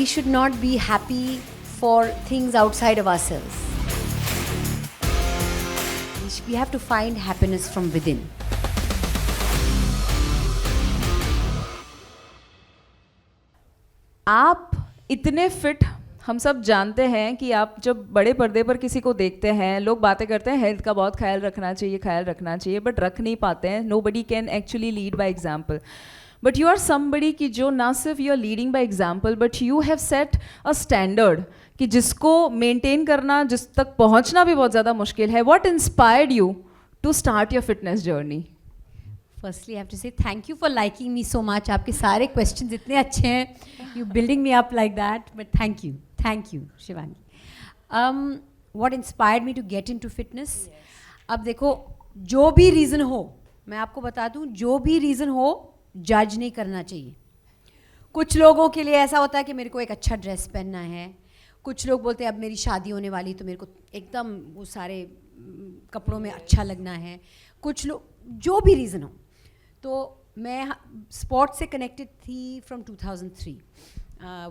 we should not be happy for things outside of ourselves. We have to find happiness from within. आप इतने fit, हम सब जानते हैं कि आप जब बड़े पर्दे पर किसी को देखते हैं, लोग बातें करते हैं हेल्थ का बहुत ख्याल रखना चाहिए, बट रख नहीं पाते हैं. Nobody can actually lead by example. But you are somebody कि जो ना सिर्फ you are leading by example, but you have set a standard कि जिसको मेंटेन करना, जिस तक पहुंचना भी बहुत ज़्यादा मुश्किल है. What inspired you to start your fitness journey? Firstly, I have to say thank you for liking me so much. आपके सारे questions इतने अच्छे हैं. You building me up like that. But thank you, Shivani. What inspired me to get into fitness? अब देखो, जो भी reason हो, मैं आपको बता दूँ, जो भी reason हो, judge नहीं करना चाहिए. कुछ लोगों के लिए ऐसा होता है कि मेरे को एक अच्छा ड्रेस पहनना है. कुछ लोग बोलते हैं अब मेरी शादी होने वाली तो मेरे को एकदम वो सारे कपड़ों में अच्छा लगना है. कुछ लोग, जो भी रीज़न हो. तो मैं स्पोर्ट्स से कनेक्टेड थी फ्रॉम 2003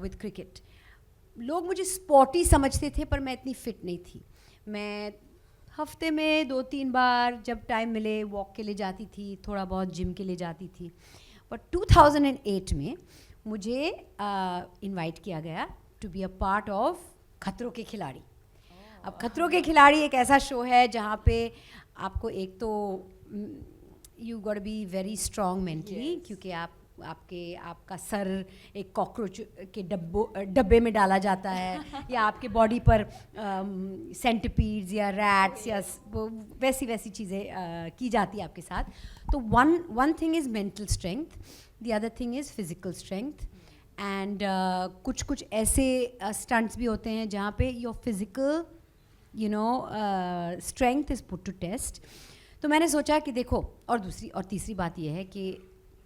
विद क्रिकेट. लोग मुझे स्पोर्टी समझते थे पर मैं इतनी फिट नहीं थी. मैं हफ्ते में 2-3 बार जब टाइम मिले वॉक के लिए जाती थी, थोड़ा बहुत जिम के लिए जाती थी. बट 2008 में मुझे इनवाइट किया गया to be a part of खतरों के खिलाड़ी. अब खतरों के खिलाड़ी एक ऐसा शो है जहाँ पे आपको एक तो you got be very strong mentally, क्योंकि आपका सर एक कॉकरोच के डब्बे में डाला जाता है या आपके बॉडी पर सेंटिपीड्स या रैट्स या वैसी चीज़ें की जाती है आपके साथ. तो one thing is mental strength, the other thing is physical strength. And कुछ ऐसे स्टंट्स भी होते हैं जहाँ पे your physical strength is put to test. तो मैंने सोचा कि देखो, और तीसरी बात यह है कि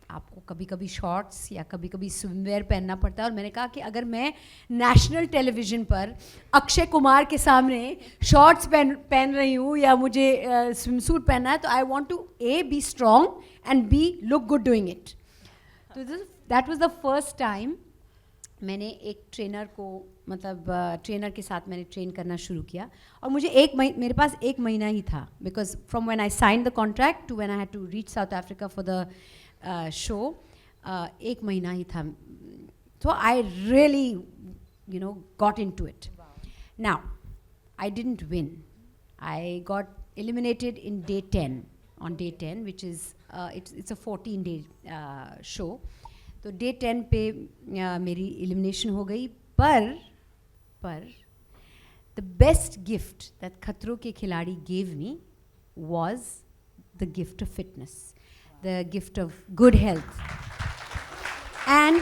आपको कभी कभी शॉर्ट्स या कभी कभी स्विमवेयर पहनना पड़ता है. और मैंने कहा कि अगर मैं नेशनल टेलीविज़न पर अक्षय कुमार के सामने शॉर्ट्स पहन रही हूँ या मुझे स्विम सूट पहनना है, तो I want to be strong and be look good doing it. तो that was the first time मैंने एक ट्रेनर को, मतलब ट्रेनर के साथ मैंने ट्रेन करना शुरू किया. और मुझे मेरे पास 1 महीना ही था, because from when I sign the contract to when I had to reach South Africa for the show, 1 महीना ही था. तो I really got into it. Now I didn't win. I got eliminated in day 10, on day 10, which is it's a 14-day show. तो day 10 पे मेरी elimination हो गई. पर द बेस्ट गिफ्ट दैट खतरों के खिलाड़ी gave me was the gift of fitness, the gift of good health. And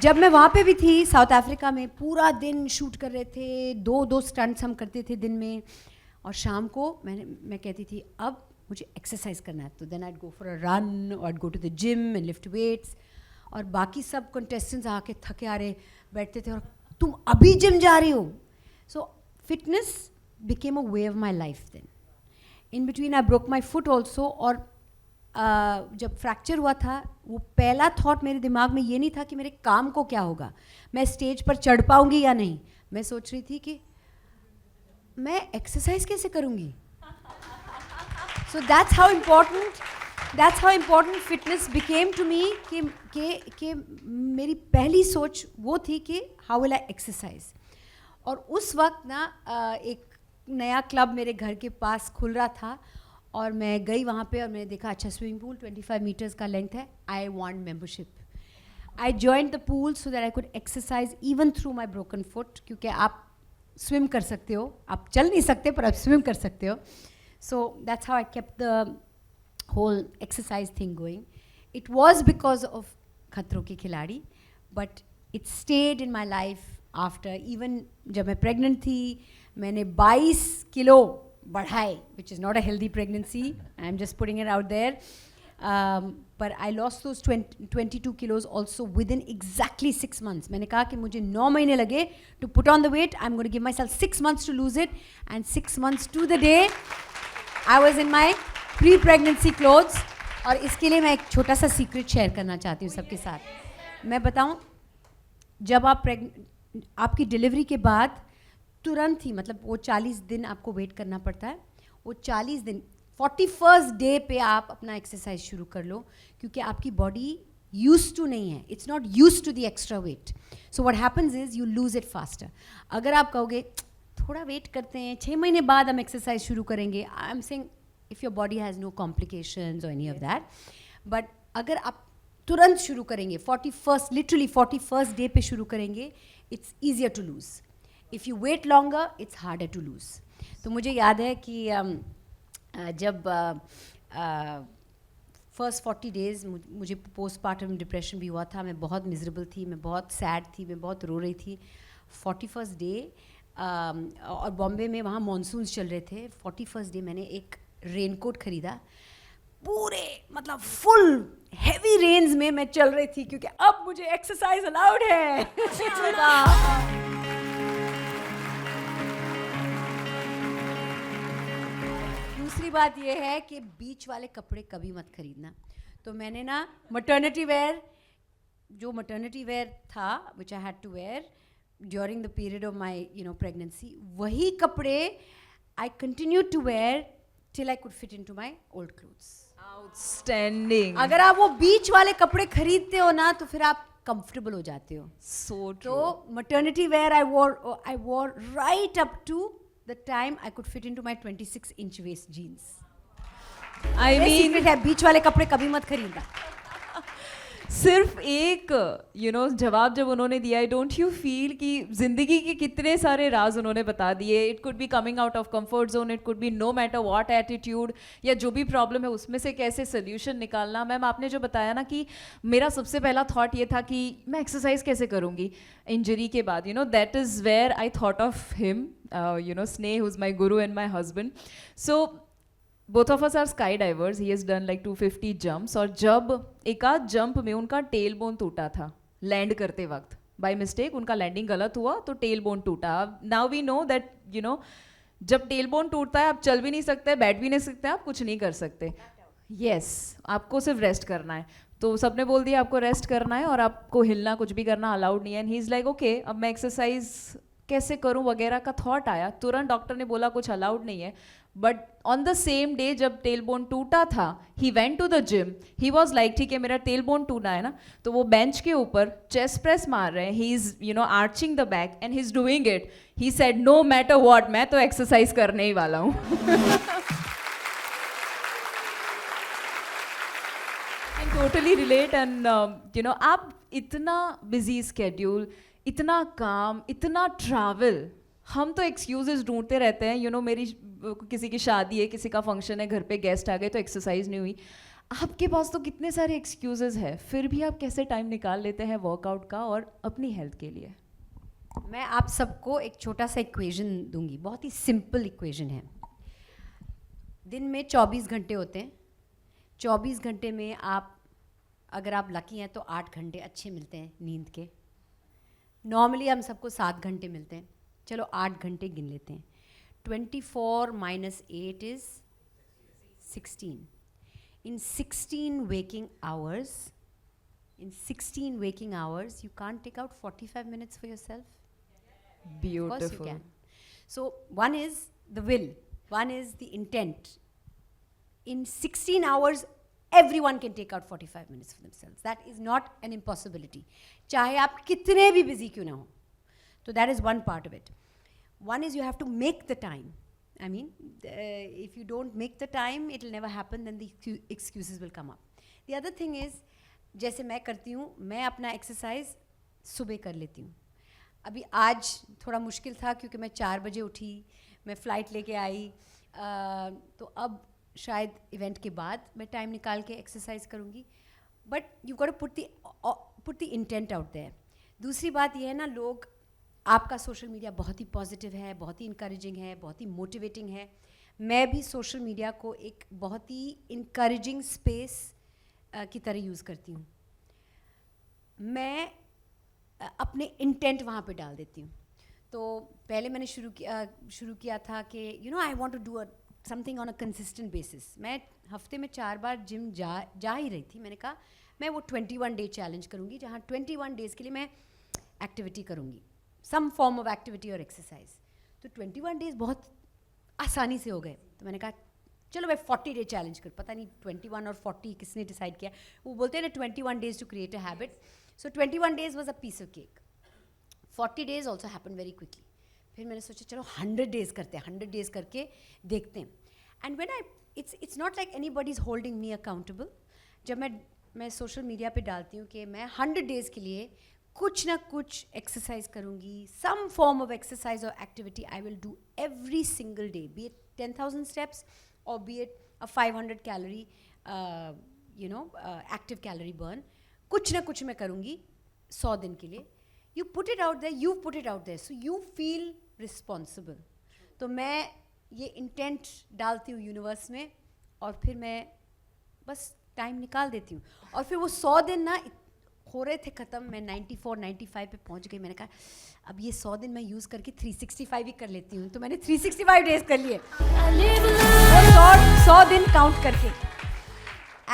जब मैं वहाँ पे भी थी साउथ अफ्रीका में, पूरा दिन शूट कर रहे थे. 2 स्टंट्स हम करते थे दिन में, और शाम को मैं कहती थी अब मुझे एक्सरसाइज करना है. तो then I'd go for a run और I'd go to the gym and lift weights. और बाकी सब कंटेस्टेंट्स आके थके आ रहे बैठते थे, और तुम अभी जिम जा रही हो. So fitness became a way of my life. Then in between I broke my foot also. और जब फ्रैक्चर हुआ था, वो पहला थॉट मेरे दिमाग में ये नहीं था कि मेरे काम को क्या होगा, मैं स्टेज पर चढ़ पाऊँगी या नहीं. मैं सोच रही थी कि मैं एक्सरसाइज कैसे करूँगी. So that's how important fitness became to me. कि मेरी पहली सोच वो थी कि हाउ विल आई एक्सरसाइज. और उस वक्त ना एक नया क्लब मेरे घर के पास खुल रहा था, और मैं गई वहाँ पे और मैंने देखा अच्छा स्विमिंग पूल 25 मीटर्स का लेंथ है, I want membership. I joined the pool so that I could exercise even through my broken foot. क्योंकि आप स्विम कर सकते हो, आप चल नहीं सकते पर आप स्विम कर सकते हो. So that's how I kept the whole exercise thing going. It was because of खतरों के खिलाड़ी, but it stayed in my life after. Even जब मैं प्रेग्नेंट थी, मैंने 22 किलो बढ़ाए, which is not a healthy pregnancy, I am just putting it out there. पर I lost those 22 kilos also within exactly 6 months. मैंने कहा कि मुझे 9 महीने लगे to put on the weight. I'm going to give myself 6 months to lose it, and 6 months to the day I was in my pre-pregnancy clothes. और इसके लिए मैं एक छोटा सा सीक्रेट शेयर करना चाहती हूँ सबके साथ. मैं बताऊं, जब आप आपकी डिलीवरी के बाद तुरंत ही, मतलब वो 40 दिन आपको वेट करना पड़ता है, वो 40 दिन 41st डे पे आप अपना एक्सरसाइज शुरू कर लो, क्योंकि आपकी बॉडी यूज टू नहीं है, it's not use to the extra weight. So what happens is you lose it faster. अगर आप कहोगे थोड़ा वेट करते हैं, 6 महीने बाद हम एक्सरसाइज शुरू करेंगे, I am saying if your body has no complications और एनी ऑफ दैट, बट अगर आप तुरंत शुरू करेंगे, 41st लिटरली 41st डे पे शुरू करेंगे, it's easier to lose. If you wait longer it's harder to lose. तो मुझे याद है कि जब फर्स्ट 40 डेज़ मुझे पोस्टपार्टम डिप्रेशन भी हुआ था, मैं बहुत मिजरेबल थी, मैं बहुत सैड थी, मैं बहुत रो रही थी. 41st डे और बॉम्बे में वहाँ मानसून्स चल रहे थे. 41st डे मैंने एक रेनकोट खरीदा, पूरे मतलब फुल हेवी रेन्स में मैं चल रही थी, क्योंकि अब मुझे एक्सरसाइज अलाउड है. दूसरी बात ये है कि बीच वाले कपड़े कभी मत खरीदना. तो मैंने ना मटर्निटी वेयर, जो मटर्निटी वेयर था which I had to wear during the period of my pregnancy, वही कपड़े I continue to wear till I could fit into my old clothes. Outstanding. अगर आप वो बीच वाले कपड़े खरीदते हो ना, तो फिर आप कंफर्टेबल हो जाते हो. So true. तो maternity wear I wore right up to the time I could fit into my 26-inch waist jeans. I mean, secret है, बीच वाले कपड़े कभी मत खरीदना. सिर्फ एक जवाब जब उन्होंने दिया, आई डोंट यू फील कि जिंदगी के कितने सारे राज उन्होंने बता दिए. It could be coming out of comfort zone, it could be no matter what attitude, या जो भी प्रॉब्लम है उसमें से कैसे सोल्यूशन निकालना. मैम आपने जो बताया ना कि मेरा सबसे पहला थॉट ये था कि मैं एक्सरसाइज कैसे करूँगी इंजरी के बाद, that is where I thought of him, Sneh who is my guru and my husband. So both of us are skydivers. He has done like 250 jumps. और जब एक आध जंप में उनका टेल बोन टूटा था लैंड करते वक्त, बाय मिस्टेक उनका लैंडिंग गलत हुआ तो टेल बोन टूटा. नाउ वी नो दैट जब टेल बोन टूटता है आप चल भी नहीं सकते, बैठ भी नहीं सकते, आप कुछ नहीं कर सकते. यस, आपको सिर्फ रेस्ट करना है. तो सबने बोल दिया आपको रेस्ट करना है और आपको हिलना कुछ भी करना अलाउड नहीं है. And he is like okay, अब मैं एक्सरसाइज कैसे करूं वगैरह का थॉट आया. तुरंत डॉक्टर ने बोला कुछ अलाउड नहीं है. But on the same day जब टेल बोन टूटा था, he went to the gym. He was like ठीक है मेरा टेल बोन टूटा है ना, तो वो बेंच के ऊपर चेस्ट प्रेस मार रहे हैं. He is arching the back and he is doing it. He said no matter what, मैं तो एक्सरसाइज करने ही वाला हूँ. Totally relate. एंड आप इतना बिजी स्केड्यूल, इतना काम, इतना ट्रैवल, हम तो एक्सक्यूजेस ढूंढते रहते हैं. मेरी किसी की शादी है, किसी का फंक्शन है, घर पे गेस्ट आ गए तो एक्सरसाइज नहीं हुई. आपके पास तो कितने सारे एक्सक्यूजेस हैं, फिर भी आप कैसे टाइम निकाल लेते हैं वर्कआउट का और अपनी हेल्थ के लिए? मैं आप सबको एक छोटा सा इक्वेशन दूंगी, बहुत ही सिंपल इक्वेशन है. दिन में 24 घंटे होते हैं. 24 घंटे में आप, अगर आप लकी हैं तो 8 घंटे अच्छे मिलते हैं नींद के. नॉर्मली हम सबको 7 घंटे मिलते हैं, चलो 8 घंटे गिन लेते हैं. 24 minus 8 is 16. In 16 waking hours, you can't take out 45 minutes for yourself? Beautiful. Of course you can. So one is the will, one is the intent. In 16 hours, everyone can take out 45 minutes for themselves. That is not an impossibility. चाहे आप कितने भी busy क्यों ना हो. So that is one part of it. One is you have to make the time. I mean, if you don't make the time, it will never happen, then the excuses will come up. The other thing is, जैसे मैं करती हूँ, मैं अपना exercise सुबह कर लेती हूँ. अभी आज थोड़ा मुश्किल था क्योंकि मैं 4 बजे उठी, मैं फ़्लाइट लेके आई, तो अब शायद इवेंट के बाद मैं टाइम निकाल के एक्सरसाइज करूँगी. But you got to put the intent out there. दूसरी बात यह है ना, लोग, आपका सोशल मीडिया बहुत ही पॉजिटिव है, बहुत ही इंकरेजिंग है, बहुत ही मोटिवेटिंग है. मैं भी सोशल मीडिया को एक बहुत ही इंकरेजिंग स्पेस की तरह यूज़ करती हूँ. मैं अपने इंटेंट वहाँ पे डाल देती हूँ. तो पहले मैंने शुरू किया था कि I want to do something on a consistent basis. मैं हफ्ते में 4 बार जिम जा ही रही थी. मैंने कहा मैं वो 21 डे चैलेंज करूँगी जहाँ 21 डेज़ के लिए मैं एक्टिविटी करूँगी, सम फॉर्म ऑफ एक्टिविटी और एक्सरसाइज. तो 21 डेज़ बहुत आसानी से हो गए. तो मैंने कहा चलो मैं 40 डे चैलेंज कर. पता नहीं 21 और 40 किसने डिसाइड किया. वो बोलते हैं ना 21 days to create a habit. So 21 days was a piece of cake. 40 days also happen very quickly. फिर मैंने सोचा चलो 100 डेज करते हैं, 100 डेज करके देखते हैं. And when I it's not like anybody is holding me accountable. जब मैं सोशल मीडिया पे डालती हूँ कि मैं 100 डेज़ के लिए कुछ ना कुछ एक्सरसाइज करूँगी, सम फॉर्म ऑफ एक्सरसाइज और activity I will do every single day, be it 10,000 steps और be it a 500 calorie active calorie burn. कुछ ना कुछ मैं करूँगी 100 दिन के लिए. You put it out there, you put it out there, so you feel responsible. तो मैं ये इंटेंट डालती हूँ यूनिवर्स में और फिर मैं बस टाइम निकाल देती हूँ. और फिर वो 100 दिन ना हो रहे थे ख़त्म. मैं 94 95 पे पहुँच गई. मैंने कहा अब ये 100 दिन मैं यूज़ करके 365 ही कर लेती हूँ. तो मैंने 365 डेज कर लिए, 100 दिन काउंट करके.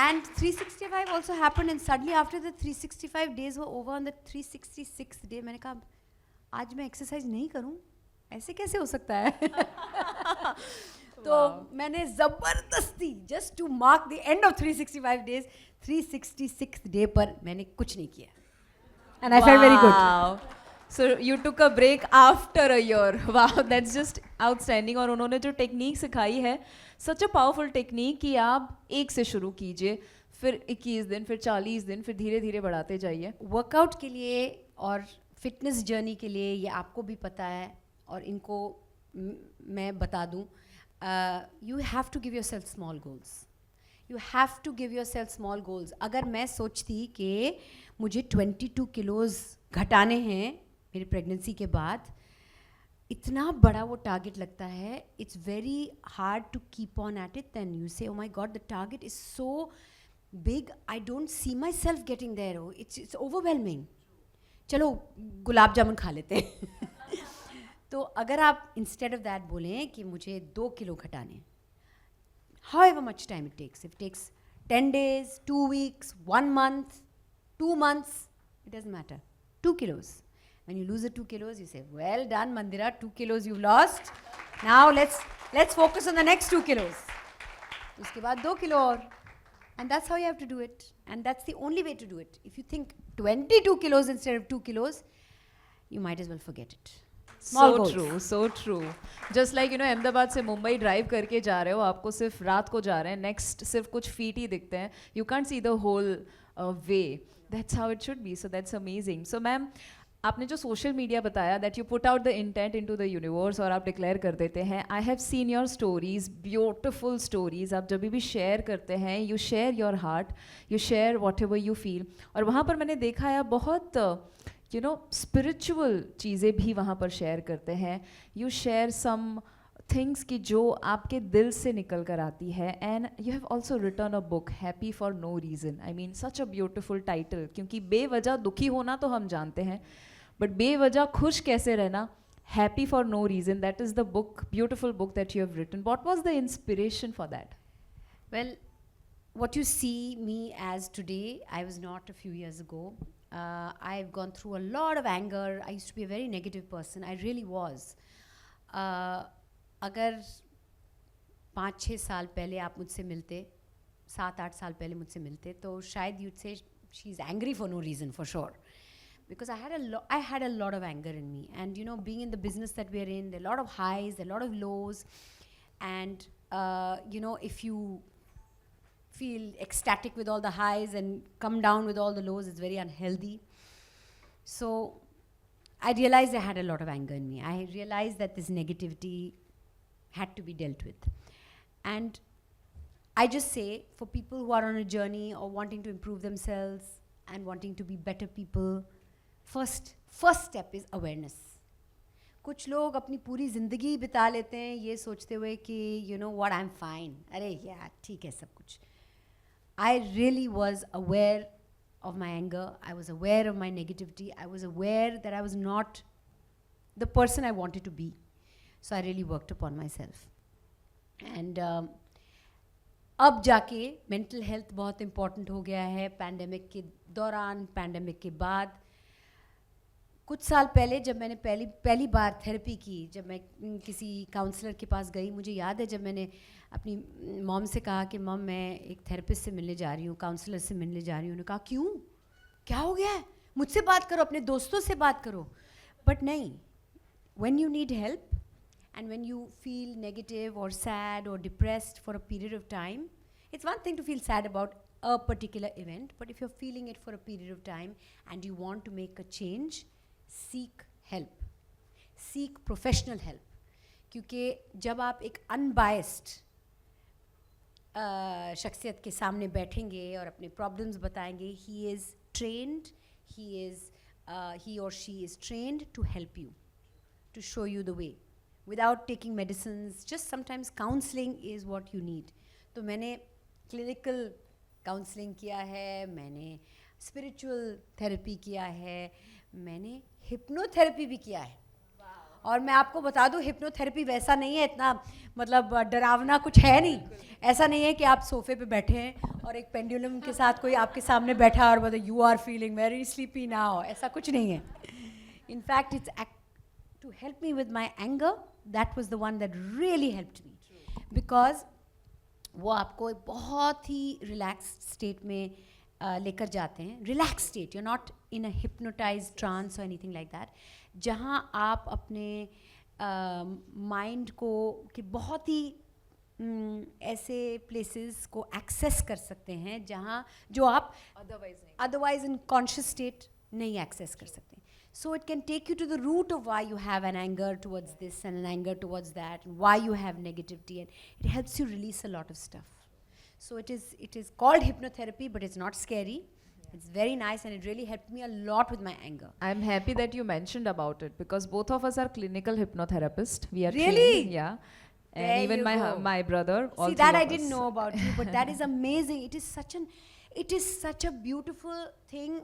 And 365 also happened, and suddenly after the 365 days were over, on the 366th day मैंने कहा आज मैं एक्सरसाइज नहीं करूँ, ऐसे कैसे हो सकता है. तो मैंने ज़बरदस्ती just to mark the end of 365 days 366th day पर मैंने कुछ नहीं किया. And I felt very good. So you took a break after a year. Wow, that's just outstanding. और उन्होंने जो टेक्निक सिखाई है, such a powerful technique कि आप एक से शुरू कीजिए, फिर 21 दिन, फिर 40 दिन, फिर धीरे धीरे बढ़ाते जाइए. वर्कआउट के लिए और फिटनेस जर्नी के लिए ये आपको भी पता है और इनको मैं बता दूँ, you have to give yourself small goals. You have to give yourself small goals. अगर मैं सोचती कि मुझे 22 किलोज़ घटाने हैं मेरी प्रेगनेंसी के बाद, इतना बड़ा वो टारगेट लगता है. It's very hard to keep on at it. Then you say oh my god the target is so big, I don't see my self getting there. It's overwhelming. चलो गुलाब जामुन खा लेते हैं. तो अगर आप इंस्टेड ऑफ दैट बोलें कि मुझे 2 किलो घटाने, however much time it takes, if it takes 10 days, 2 weeks, 1 month, 2 months, it doesn't matter. 2 kilos. When you lose the 2 kilos, you say, well done, Mandira, 2 kilos you've lost. Now let's focus on the next 2 kilos. उसके बाद 2 kilo और. And that's how you have to do it. And that's the only way to do it. If you think 22 kilos instead of 2 kilos, you might as well forget it. Small goals. True, so true. Just like Ahmedabad से Mumbai drive करके जा रहे हो, आपको सिर्फ रात को जा रहे हैं, नेक्स्ट सिर्फ कुछ फीट ही दिखते हैं, you can't see the whole way. That's how it should be. So that's amazing. So ma'am, आपने जो सोशल मीडिया बताया that you put out the intent into the universe और आप डिक्लेयर कर देते हैं. I have seen your stories, beautiful stories. आप जब भी शेयर करते हैं, you share your heart, you share whatever you feel. और वहाँ पर मैंने देखा है बहुत स्पिरिचुअल चीज़ें भी वहाँ पर शेयर करते हैं. यू शेयर सम थिंग्स की जो आपके दिल से निकल कर आती है. And you have also return a book, happy for no reason. I mean such a beautiful title. क्योंकि बेवजह दुखी होना तो हम जानते हैं, बट बेवजह खुश कैसे रहना, happy for no reason, that is the book, beautiful book that you have written. What was the inspiration for that? Well, what you see me as today, I was not a few years ago. I've gone through a lot of anger. I used to be a very negative person. I really was. अगर 5-6 साल पहले आप मुझसे मिलते, 7-8 साल पहले मुझसे मिलते, तो शायद you'd say she's angry for no reason, for sure. Because I had a lot of anger in me. And being in the business that we're in, there are a lot of highs, there are a lot of lows. And if you feel ecstatic with all the highs and come down with all the lows, it's very unhealthy. So I realized I had a lot of anger in me. I realized that this negativity had to be dealt with. And I just say, for people who are on a journey or wanting to improve themselves and wanting to be better people, first step is awareness. कुछ लोग अपनी पूरी ज़िंदगी बिता लेते हैं ये सोचते हुए कि what, I'm fine. अरे यार ठीक है सब कुछ. I really was aware of my anger. I was aware of my negativity. I was aware that I was not the person I wanted to be. So I really worked upon myself. And अब जाके mental health बहुत important हो गया है pandemic के दौरान, pandemic के बाद। कुछ साल पहले जब मैंने पहली बार थेरेपी की, जब मैं किसी काउंसलर के पास गई, मुझे याद है जब मैंने अपनी मॉम से कहा कि मॉम मैं एक थेरेपिस्ट से मिलने जा रही हूँ, काउंसलर से मिलने जा रही हूँ। उन्होंने कहा क्यों, क्या हो गया है, मुझसे बात करो, अपने दोस्तों से बात करो। बट नहीं, when you need help and when you feel negative or sad or depressed for a period of time, it's one thing to feel sad about a particular event, but if you're feeling it for a period of time and you want to make a change, seek help, seek professional help. क्योंकि जब आप एक unbiased शख्सियत के सामने बैठेंगे और अपने प्रॉब्लम्स बताएंगे, he or she is trained to help you, to show you the way without taking medicines. Just sometimes counseling is what you need. तो मैंने clinical counseling किया है, मैंने spiritual therapy किया है, मैंने hypnotherapy भी किया है। और मैं आपको बता दूं, हिप्नोथेरेपी वैसा नहीं है, इतना मतलब डरावना कुछ है नहीं। ऐसा नहीं है कि आप सोफे पे बैठे हैं और एक पेंडुलम के साथ कोई आपके सामने बैठा और बोले you are feeling very sleepy now, ऐसा कुछ नहीं है। In fact it's to help me with my anger, that was the one that really helped me, because वो आपको एक बहुत ही रिलैक्स स्टेट में लेकर जाते हैं। Relax state, you not in a hypnotize trance और एनीथिंग लाइक दैट, जहाँ आप अपने माइंड को कि बहुत ही ऐसे प्लेसेस को एक्सेस कर सकते हैं जहाँ जो आप अदरवाइज इन कॉन्शियस स्टेट नहीं एक्सेस कर सकते। So it can take you to the root of why you have an anger towards this and an anger towards that, and why you have negativity, and it helps you release a lot of stuff. So it is called hypnotherapy, but it's not scary. It's very nice, and it really helped me a lot with my anger. I'm happy that you mentioned about it because both of us are clinical hypnotherapists. We are Really? trained, yeah. And There even you my go. my brother. All See, three that of I didn't us. know about you, but that is amazing. It is such a beautiful thing.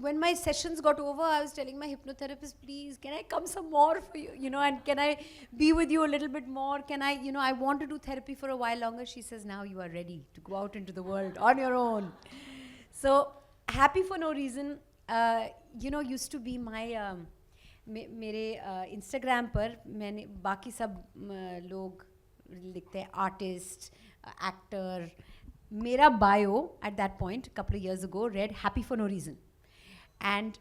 When my sessions got over, I was telling my hypnotherapist, please, can I come some more for you? You know, and can I be with you a little bit more? Can I, you know, I want to do therapy for a while longer. She says, now you are ready to go out into the world on your own. So, happy for no reason, you know, used to be my, मेरे Instagram पर मैंने बाकी सब लोग लिखते हैं artist, actor. मेरा bio at that point couple of years ago read happy for no reason, and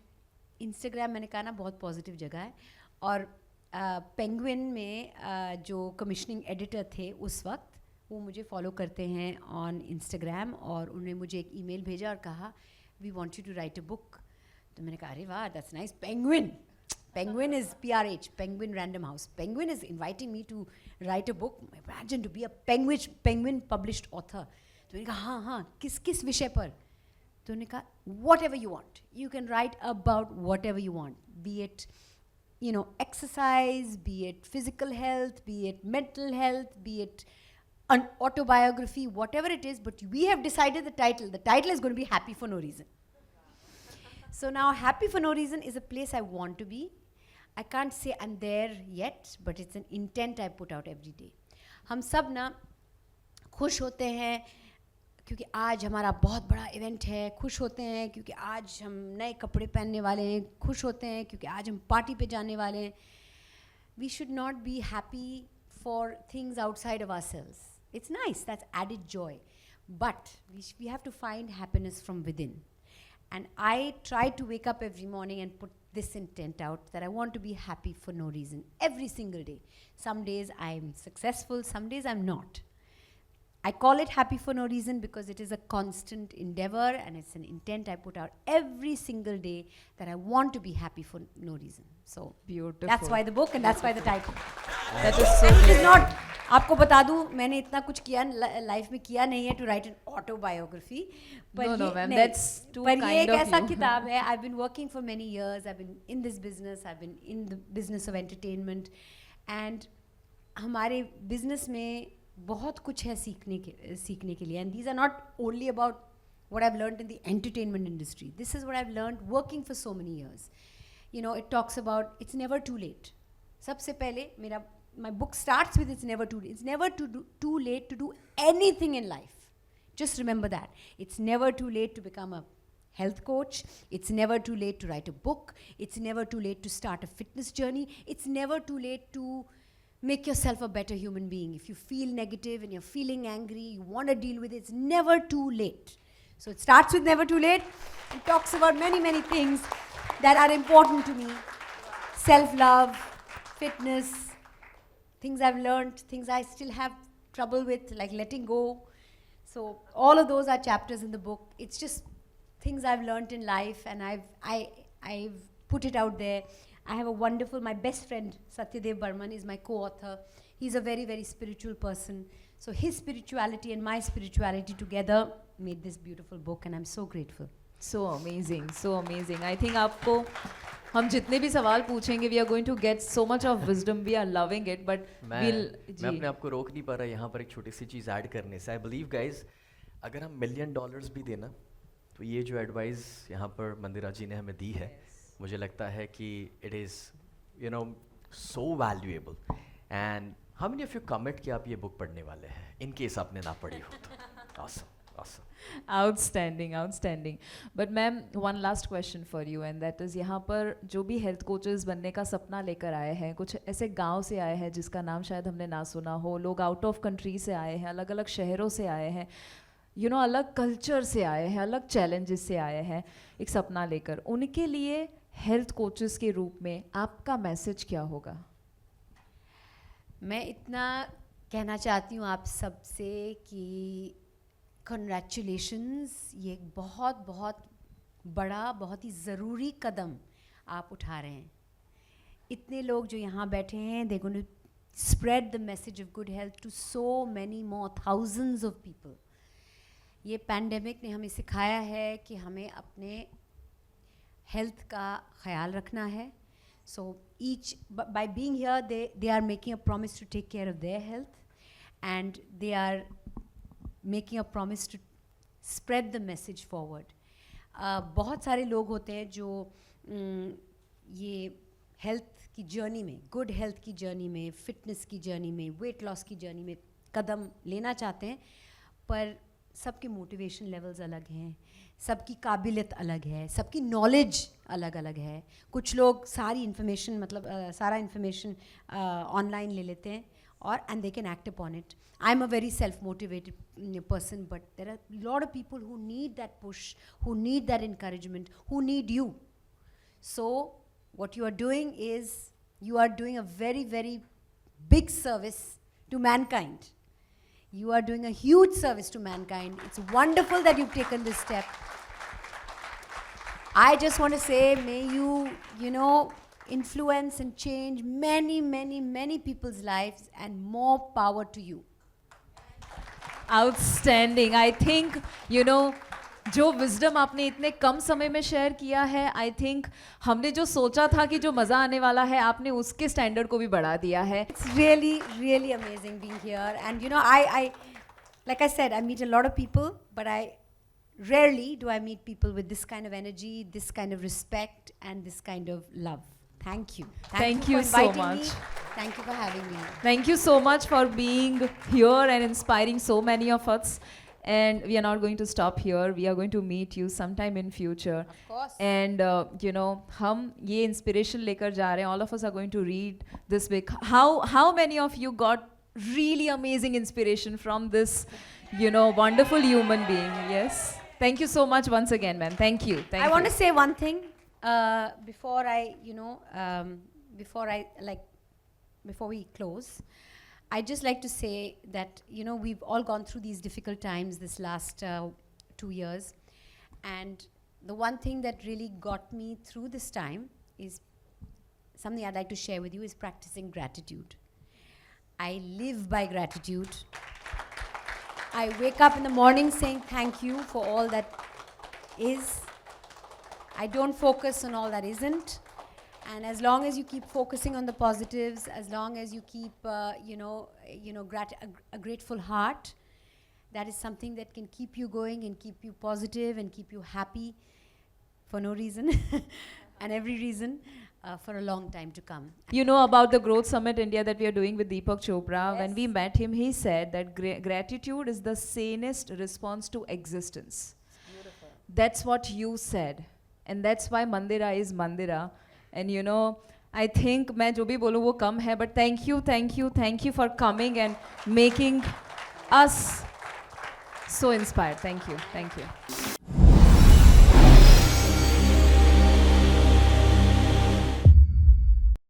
Instagram मैंने कहा ना बहुत पॉजिटिव जगह है। और पेंगुइन में जो कमिश्निंग एडिटर थे उस वक्त, वो मुझे फॉलो करते हैं ऑन Instagram, और उन्होंने मुझे एक ईमेल भेजा और कहा we want you to write a book. तो मैंने कहा अरे वाह, that's nice. Penguin is PRH, Penguin Random House. Penguin is inviting me to write a book. Imagine to be a Penguin published author. तो मैंने कहा हाँ, किस विषय पर? तो उन्होंने कहा whatever you want. You can write about whatever you want. Be it, you know, exercise, be it physical health, be it mental health, be it an autobiography, whatever it is. But we have decided the title. The title is going to be Happy for No Reason. So now Happy for No Reason is a place I want to be. I can't say I'm there yet, but it's an intent I put out every day. हम सब ना खुश होते हैं क्योंकि आज हमारा बहुत बड़ा इवेंट है, खुश होते हैं क्योंकि आज हम नए कपड़े पहनने वाले हैं, खुश होते हैं क्योंकि आज हम पार्टी पे जाने वाले हैं. We should not be happy for things outside of ourselves. It's nice, that's added joy. But we have to find happiness from within. And I try to wake up every morning and put this intent out that I want to be happy for no reason every single day. Some days I'm successful, some days I'm not. I call it Happy for No Reason because it is a constant endeavor and it's an intent I put out every single day that I want to be happy for no reason. So Beautiful. that's why the book and that's why the title. That is so And it is beautiful. not, आपको बता दूं मैंने इतना कुछ किया life में किया नहीं है to write an autobiography. No, no, ma'am, नहीं, that's too पर ये kind एक of ऐसा you. किताब है. I've been working for many years. I've been in this business. I've been in the business of entertainment. And हमारे business में बहुत कुछ है सीखने के लिए. And these are not only about what I've learned in the entertainment industry. This is what I've learned working for so many years. You know, it talks about it's never too late. सबसे पहले my book starts with, it's never too late. It's never too late to do anything in life. Just remember that. It's never too late to become a health coach. It's never too late to write a book. It's never too late to start a fitness journey. It's never too late to make yourself a better human being. If you feel negative and you're feeling angry, you want to deal with it, it's never too late. So it starts with never too late. It talks about many, many things that are important to me. Self-love, fitness, things I've learned, things I still have trouble with, like letting go. So all of those are chapters in the book. It's just things I've learned in life, and I've put it out there. I have a wonderful, my best friend, Satyadev Burman, is my co-author. He's a very, very spiritual person. So his spirituality and my spirituality together made this beautiful book, and I'm so grateful. So amazing, so amazing. I think आपको हम जितने भी सवाल पूछेंगे, we are going to get so much of wisdom. We are loving it, but मैं अपने आप को रोक नहीं पा रहा यहाँ पर एक छोटी सी चीज़ ऐड करने से. आई बिलीव गाइज, अगर हम $1 million भी देना, तो ये जो एडवाइस यहाँ पर मंदिरा जी ने हमें दी है, मुझे लगता है कि it is so valuable. And how many of you commit कि आप ये बुक पढ़ने वाले हैं, इन केस आपने ना पढ़ी हो तो. awesome. Outstanding, outstanding. But ma'am, one last question for you, and that is, यहाँ पर जो भी हेल्थ कोचेस बनने का सपना लेकर आए हैं, कुछ ऐसे गांव से आए हैं जिसका नाम शायद हमने ना सुना हो, लोग आउट ऑफ कंट्री से आए हैं, अलग अलग शहरों से आए हैं, अलग कल्चर से आए हैं, अलग चैलेंजेस से आए हैं एक सपना लेकर. उनके लिए हेल्थ कोचेस के रूप में आपका मैसेज क्या होगा? मैं इतना कहना चाहती हूँ आप सबसे कि कंग्रेचुलेशंस, ये एक बहुत बहुत बड़ा, बहुत ही ज़रूरी कदम आप उठा रहे हैं. इतने लोग जो यहाँ बैठे हैं, they going to spread the message of good health to so many more thousands of people. ये पैंडेमिक ने हमें सिखाया है कि हमें अपने हेल्थ का ख्याल रखना है. So each, by being here, they are making a promise to take care of their health, and they are making a promise to spread the message forward. बहुत सारे लोग होते हैं जो ये हेल्थ की जर्नी में, गुड हेल्थ की जर्नी में, फिटनेस की जर्नी में, वेट लॉस की जर्नी में कदम लेना चाहते हैं, पर सबके मोटिवेशन लेवल्स अलग हैं, सबकी काबिलियत अलग है, सबकी नॉलेज अलग अलग है. कुछ लोग सारी इन्फॉर्मेशन, मतलब सारा इन्फॉर्मेशन ऑनलाइन ले लेते हैं और and they can act upon it. I am a very self motivated person, but there are a lot of people who need that push, who need that encouragement, who need you. So what you are doing is, you are doing a very, very big service to mankind. You are doing a huge service to mankind. It's wonderful that you've taken this step. I just want to say, may you, influence and change many, many, many people's lives, and more power to you. Outstanding. I think, जो wisdom आपने इतने कम समय में share किया है, I think हमने जो सोचा था कि जो मज़ा आने वाला है, आपने उसके स्टैंडर्ड को भी बढ़ा दिया है. It's really, really amazing being here. And I like I said, I meet a lot of people, but rarely do I meet people with this kind of energy, this kind of respect, and this kind of love. Thank you. Thank you you for so inviting much. me. Thank you for having me. Thank you so much for being here and inspiring so many of us. And we are not going to stop here. We are going to meet you sometime in future. Of course. And हम ये inspiration लेकर जा रहे हैं. All of us are going to read this book. How many of you got really amazing inspiration from this, wonderful human being? Yes. Thank you so much once again, ma'am. Thank you. I want to say one thing before we close. I'd just like to say that, we've all gone through these difficult times this last 2 years. And the one thing that really got me through this time is something I'd like to share with you, is practicing gratitude. I live by gratitude. I wake up in the morning saying thank you for all that is. I don't focus on all that isn't. And as long as you keep focusing on the positives, as long as you keep, a grateful heart, that is something that can keep you going and keep you positive and keep you happy for no reason. and every reason for a long time to come. You know about the Growth Summit India that we are doing with Deepak Chopra. When we met him, he said that gratitude is the sanest response to existence. That's what you said. And that's why Mandira is Mandira. And you know, I think मैं जो भी बोलूँ वो कम है, but thank you for coming and making us so inspired. Thank you.